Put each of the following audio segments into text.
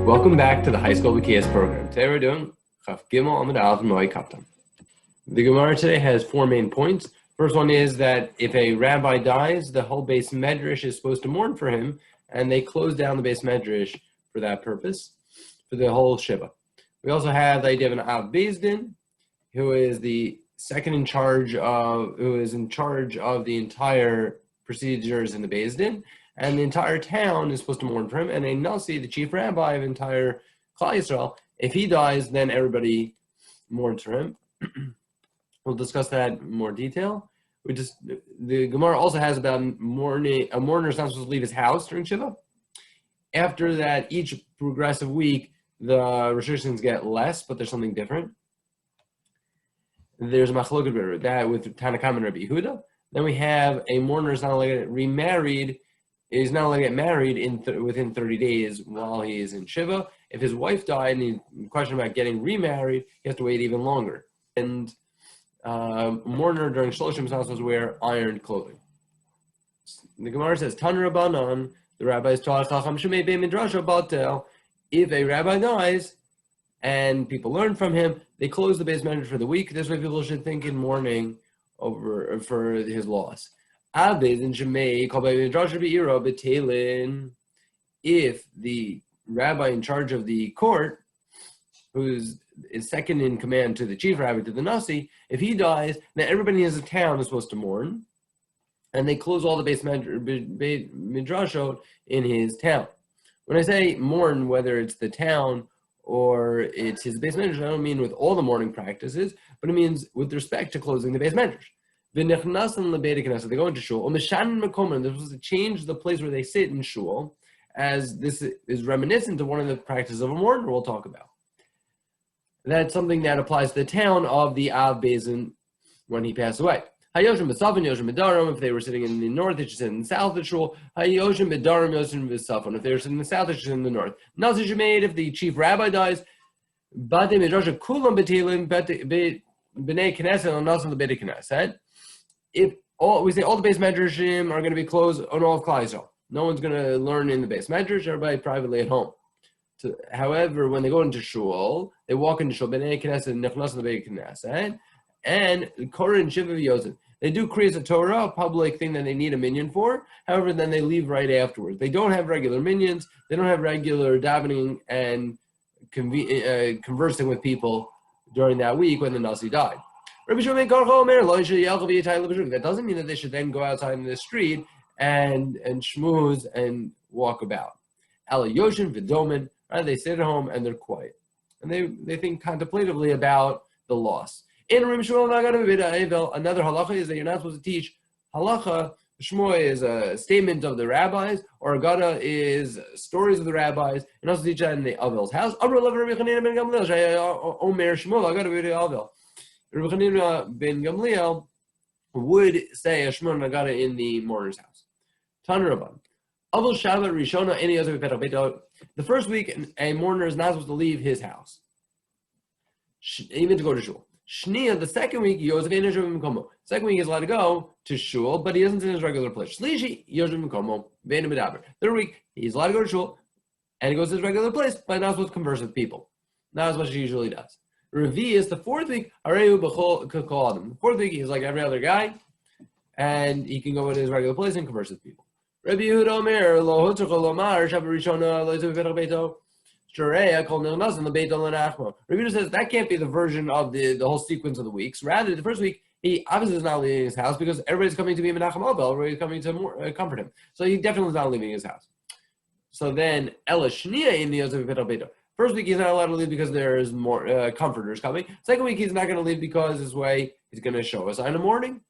Welcome back to the High School Bekius program. Today we're doing Chaf Gimel Amud Aleph Moed Katan. The Gemara today has four main points. First one is that if a rabbi dies, the whole base medrash is supposed to mourn for him, and they close down the base medrash for that purpose, for the whole shiva. We also have the idea of an Av Beis Din, who is the second in charge of, the entire procedures in the Beis Din, and the entire town is supposed to mourn for him. And a Nasi, the chief rabbi of entire Klal Yisrael, if he dies, then everybody mourns for him. We'll discuss that in more detail. The Gemara also has about a mourner is not supposed to leave his house during Shiva. After that, each progressive week, the restrictions get less, but there's something different. There's a machloket with that with Tanakam and Rabbi Yehuda. Then we have a mourner is not allowed to get remarried. Is not allowed to get married within 30 days while he is in Shiva. If his wife died and he's questioned about getting remarried, he has to wait even longer. And mourner during Shloshim is not supposed to wear ironed clothing. The Gemara says, Tan Rabbanan, the rabbis taught Chacham Shemei Bei Midrasha Batel. If a rabbi dies and people learn from him, they close the base medrash for the week. This way people should think in mourning for his loss. If the rabbi in charge of the court, who's second in command to the chief rabbi, to the Nasi, if he dies, then everybody in the town is supposed to mourn, and they close all the base midrashot in his town. When I say mourn, whether it's the town or it's his base midrash, I don't mean with all the mourning practices, but it means with respect to closing the base midrash. They go into shul. They're supposed to change the place where they sit in shul, as this is reminiscent of one of the practices of a mourner we'll talk about. That's something that applies to the town of the Av Beis Din when he passed away. If they were sitting in the north, they should sit in the south of the shul. If they were sitting in the south, they should sit in the north. If the chief rabbi dies, if we say all the base medrashim are going to be closed on all of Klal Yisrael, no one's going to learn in the base medrash. Everybody privately at home. However, when they go into shul, they walk into shul, b'nei knesset, nechnas lebeit knesset, and Korin Shiva Yosef. They do Kriyas Torah, a public thing that they need a minyan for. However, then they leave right afterwards. They don't have regular minyans. They don't have regular davening and conversing with people during that week when the Nasi died. That doesn't mean that they should then go outside in the street and schmooze and walk about. Yoshin v'domin, they sit at home and they're quiet. And they think contemplatively about the loss. Another halacha is that you're not supposed to teach halacha. Shmuel is a statement of the rabbis, or Agada is stories of the rabbis, and also teach that in the Avel's house. Rabbi Chanina ben Gamliel would say a Shmon Nagada in the mourner's house. Tanuraban. Avol Shabbat Rishona any other Petah. The first week, a mourner is not supposed to leave his house, even to go to shul. Shnia, the second week, Yosef Eneshav Mikomo. Second week, he's allowed to go to shul, but he isn't in his regular place. Shlishi, Yosef Mikomo, Ve'enu Medaber. Third week, he's allowed to go to shul, and he goes to his regular place, but not supposed to converse with people. Not as much as he usually does. Revi is the fourth week. The fourth week, he's like every other guy, and he can go to his regular place and converse with people. Rabbi Yehuda Omer lo lomar Shabbat Rishona lo beito. Rabbi Yehuda says that can't be the version of the whole sequence of the weeks. Rather, the first week, he obviously is not leaving his house because everybody's coming to be Menachem Abel. Everybody's coming to comfort him. So he definitely is not leaving his house. So then, Ela Shnia in the Yosef Beito. First week, he's not allowed to leave because there's more comforters coming. Second week, he's not going to leave because his way he's going to show us in the morning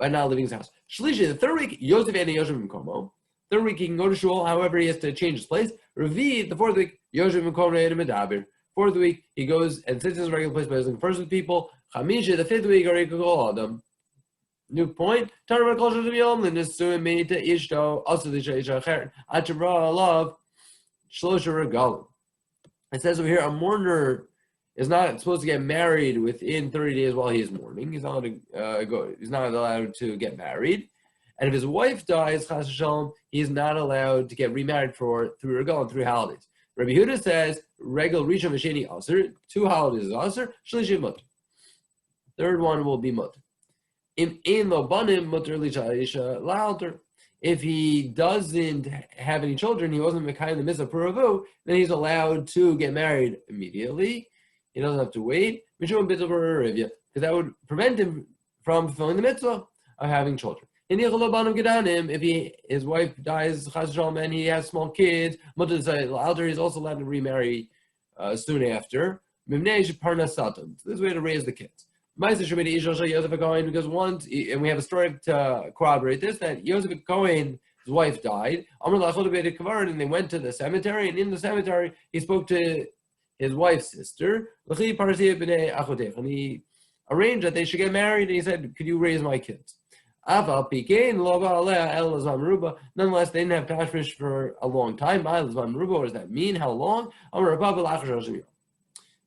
by not leaving his house. Shlishi, the third week, Yosef and Yosef Mkomo. Third week, he can go to shul. However, he has to change his place. Revi, the fourth week, Yosef Mkomo and Medaber. Fourth week, he goes and sits in his regular place by doesn't converse with people. Chamisha, the fifth week, Arikol Adam. New point. Also love Shlosha Regalim. It says over here, a mourner is not supposed to get married within 30 days while he is mourning. He's not allowed to get married. And if his wife dies, chas v'shalom, he is not allowed to get remarried through regal and through holidays. Rabbi Huda says, Regel Rishon V'Sheni Aser, 2 holidays is Aser, Shlishi Mutter. Third one will be Mutter. Im Ein Lo Banim Mutter L'Isha L'Alter. If he doesn't have any children, he wasn't Mekayim the Mitzvah Puravu, then he's allowed to get married immediately. He doesn't have to wait, because that would prevent him from fulfilling the mitzvah of having children. If his wife dies and he has small kids, he's also allowed to remarry soon after. This is a way to raise the kids. Because once, and we have a story to corroborate this, that Yosef Cohen's wife died, and they went to the cemetery, and in the cemetery, he spoke to his wife's sister, and he arranged that they should get married, and he said, could you raise my kids? Nonetheless, they didn't have tashmish for a long time. What does that mean? How long?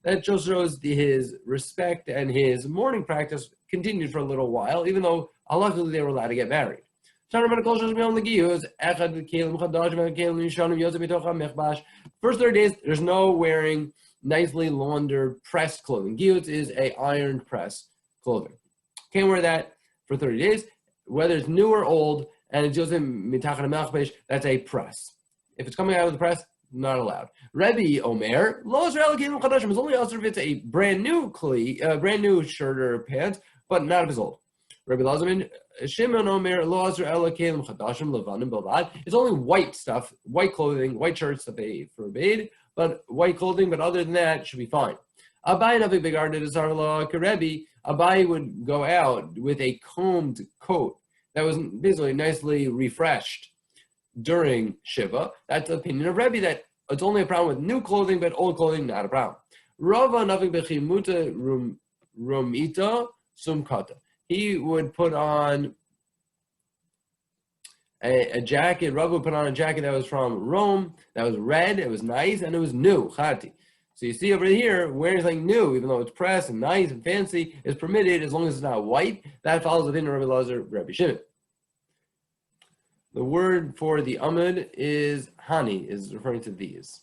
That just shows his respect, and his mourning practice continued for a little while, even though luckily they were allowed to get married. First 30 days, there's no wearing nicely laundered pressed clothing. Giyutz is a ironed press clothing. Can't wear that for 30 days, whether it's new or old, and it's just that's a press. If it's coming out of the press, not allowed. Rebbe Omer, lo Israel kelim chadashim, is only also if it's a brand new shirt or pants, but not if it's old. Rebbe Lazamin, Shimon Omer, lo Israel kelim chadashim levanim belvad. It's only white stuff, white clothing, white shirts that they forbade, but white clothing. But other than that, should be fine. Abai Navi Begarded is Arla Karebi. Abai would go out with a combed coat that was basically nicely refreshed during Shiva. That's the opinion of Rebbe, that it's only a problem with new clothing, but old clothing, not a problem. Rava Navik Bechimuta Rumita Sumkata. He would put on a jacket. Rava would put on a jacket that was from Rome, that was red, it was nice, and it was new, Chati. So you see over here, wearing something new, even though it's pressed and nice and fancy, is permitted as long as it's not white. That follows the opinion of Rabbi Lazar, Rabbi Shimon. The word for the Amud is Hani, is referring to these.